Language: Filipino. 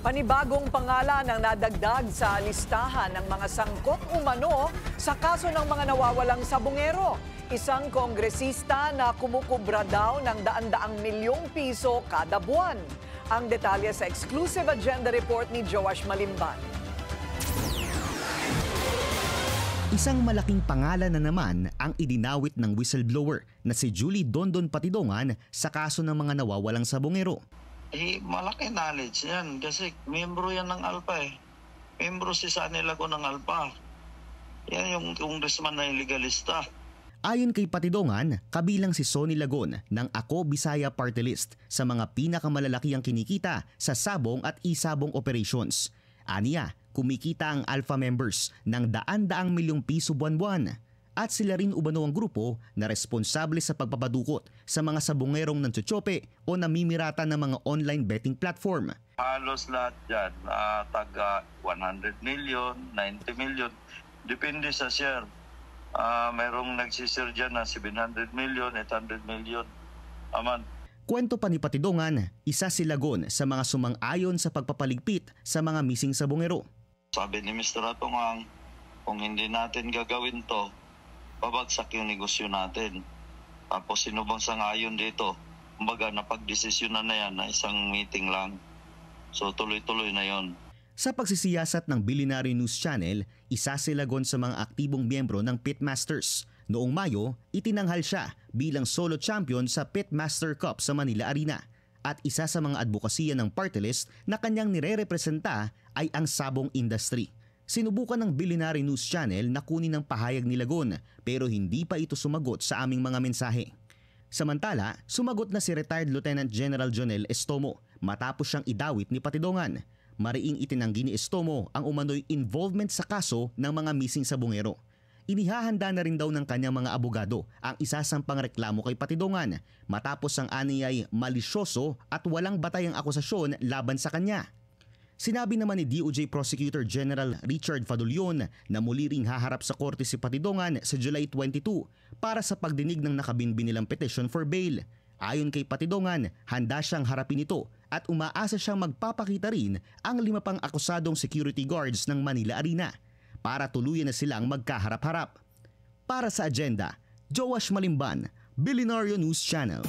Panibagong pangalan ang nadagdag sa listahan ng mga sangkot umano sa kaso ng mga nawawalang sabungero. Isang kongresista na kumukubra daw ng daan-daang milyong piso kada buwan. Ang detalye sa exclusive agenda report ni Joash Malimban. Isang malaking pangalan na naman ang idinawit ng whistleblower na si Julie Dondon Patidongan sa kaso ng mga nawawalang sabungero. Malaki knowledge yan kasi membro yan ng ALPA eh. Membro si Sunny Lagon ng ALPA. Yan yung congressman na illegalista. Ayon kay Patidongan, kabilang si Sonny Lagon ng Ako Bisaya Party List sa mga pinakamalalaki ang kinikita sa sabong at isabong operations. Aniya, kumikita ang Alpha members ng daan-daang milyong piso buwan-buwan. At sila rin umano ang grupo na responsable sa pagpapadukot sa mga sabungerong nantsotsyope o namimirata ng mga online betting platform. Halos lahat dyan, taga 100 million, 90 million, depende sa share. Mayroong nagsishare dyan na 700 million, 800 million. Aman. Kwento pa ni Patidongan, isa si Lagon sa mga sumang-ayon sa pagpapaligpit sa mga missing sabungero. Sabi ni Mr. Atongang, kung hindi natin gagawin to, babagsak yung negosyo natin. Tapos sino bang sangayon dito? Kumbaga napagdesisyonan na yan na isang meeting lang. So tuloy-tuloy na yon. Sa pagsisiyasat ng Billionaire News Channel, isa si Lagon sa mga aktibong miyembro ng Pitmasters. Noong Mayo, itinanghal siya bilang solo champion sa Pitmaster Cup sa Manila Arena. At isa sa mga advokasya ng party list na kanyang nire-representa ay ang sabong industry. Sinubukan ng Billionaire News Channel na kunin ang pahayag ni Lagon pero hindi pa ito sumagot sa aming mga mensahe. Samantala, sumagot na si retired Lieutenant General Jonel Estomo matapos siyang idawit ni Patidongan. Mariing itinanggi ni Estomo ang umano'y involvement sa kaso ng mga missing sabungero. Inihahanda na rin daw ng kanyang mga abogado ang isasampang reklamo kay Patidongan matapos ang aniyay malisyoso at walang batayang akusasyon laban sa kanya. Sinabi naman ni DOJ Prosecutor General Richard Fadulion na muli ring haharap sa korte si Patidongan sa July 22 para sa pagdinig ng nakabinbin nilang petition for bail. Ayon kay Patidongan, handa siyang harapin ito at umaasa siyang magpapakita rin ang 5 pang akusadong security guards ng Manila Arena para tuluyan na silang magkaharap-harap. Para sa agenda, Joash Malimban, Billionaire News Channel.